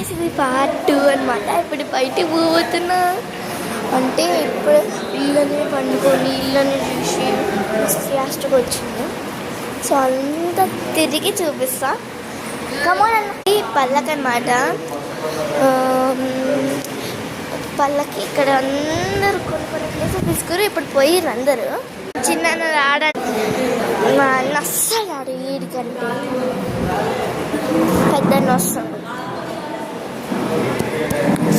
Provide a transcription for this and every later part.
Guys ఇది part 2 అనమాట. ఇప్పుడు బయటికి పోతున్నా అంటే ఇప్పుడు ఇళ్ళని పండుకొని ఇళ్ళని చూసి లాస్ట్కి వచ్చింది. సో అంతా తిరిగి చూపిస్తా. కమోన్ అన్నది పల్లకి అనమాట. పల్లకి ఇక్కడ అందరూ కొన్ని ప్లేసెస్ తీసుకురు. ఇప్పుడు పోయిర్రు అందరూ. చిన్న ఆడ మా అన్న అస్సలు ఆడ ఏడికంటే పెద్దన్న వస్తుంది.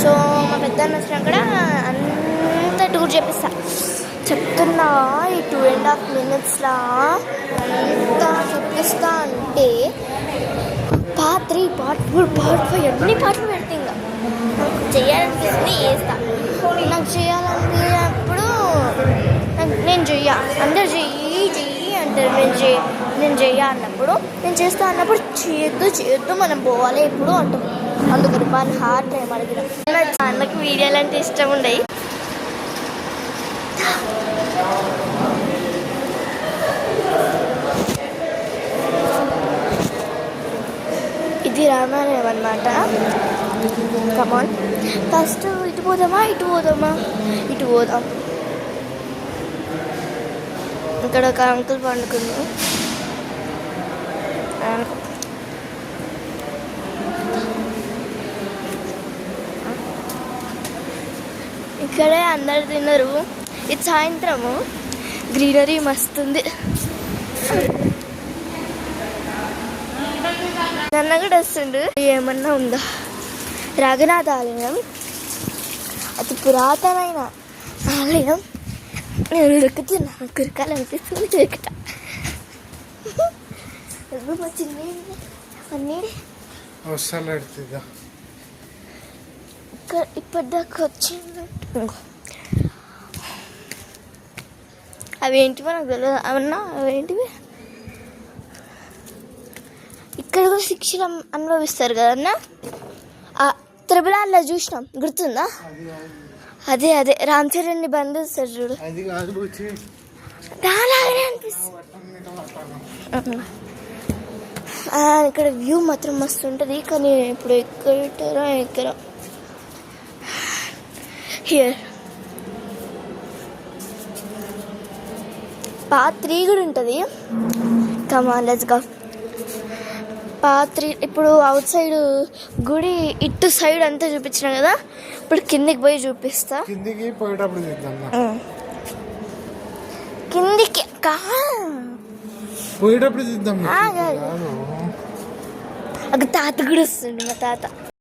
సో మా పెద్దన్న వచ్చినా కూడా అంత టూర్ చేపిస్తా. చెప్తున్నా ఈ 2.5 minutesలో అంతా చూపిస్తా అంటే పార్ట్ 3, పార్ట్ 4, పార్ట్ 5 అన్ని పాటలు పెడితే ఇంకా నాకు చేయాలనిపిస్తుంది చేస్తా. నాకు చేయాలనిపించినప్పుడు నేను చెయ్య, అందరు చెయ్యి అంటారు. నేను చెయ్య అన్నప్పుడు నేను చేస్తా అన్నప్పుడు చేయొద్దు మనం పోవాలి ఎప్పుడు అంటాం. అందుకని మన హార్ట్ టైం అడిగిన నాకు వీడియోలు అంటే ఇష్టం ఉండయి. ఇది రామాలయం అన్నమాట. కమాన్ ఫస్ట్ ఇటు పోదామా ఇటు పోదాం. ఇక్కడ ఒక అంకుల్ పండుకుంది. ఇక్కడే అందరు తిన్నారు. ఇది సాయంత్రము. గ్రీనరీ మస్తుంది. నన్న కూడా వస్తుండు. ఏమన్నా ఉందా? రఘునాథ ఆలయం అతి పురాతనమైన ఆలయం. నేను ఉరుకుతున్నా, కురకాలనిపిస్తుంది. ఉరుకుతా అన్నీ ఇప్పటిదాకా వచ్చింది. అవేంటివో నాకు తెలియదు. అవన్నా అవేంటివి? ఇక్కడ కూడా శిక్షలు అనుభవిస్తారు కదన్నా. త్రిబులాల్లో చూసినాం, గుర్తుందా? అదే రామ్ చరణ్ని బంధిస్తారు చూడు. దాలాగానే అనిపిస్తుంది. ఇక్కడ వ్యూ మాత్రం మస్తు ఉంటుంది. కానీ ఇప్పుడు ఎక్కడో హియర్ పార్ట్ 3 కూడా ఉంటుంది. Come on let's go. పార్ట్ 3 ఇప్పుడు అవుట్ సైడ్ గుడి ఇటు సైడ్ అంతా చూపించిన కదా. ఇప్పుడు కిందికి పోయి చూపిస్తా. కిందికి పోయేటప్పుడు తాత కూడా వస్తుంది. మా తాత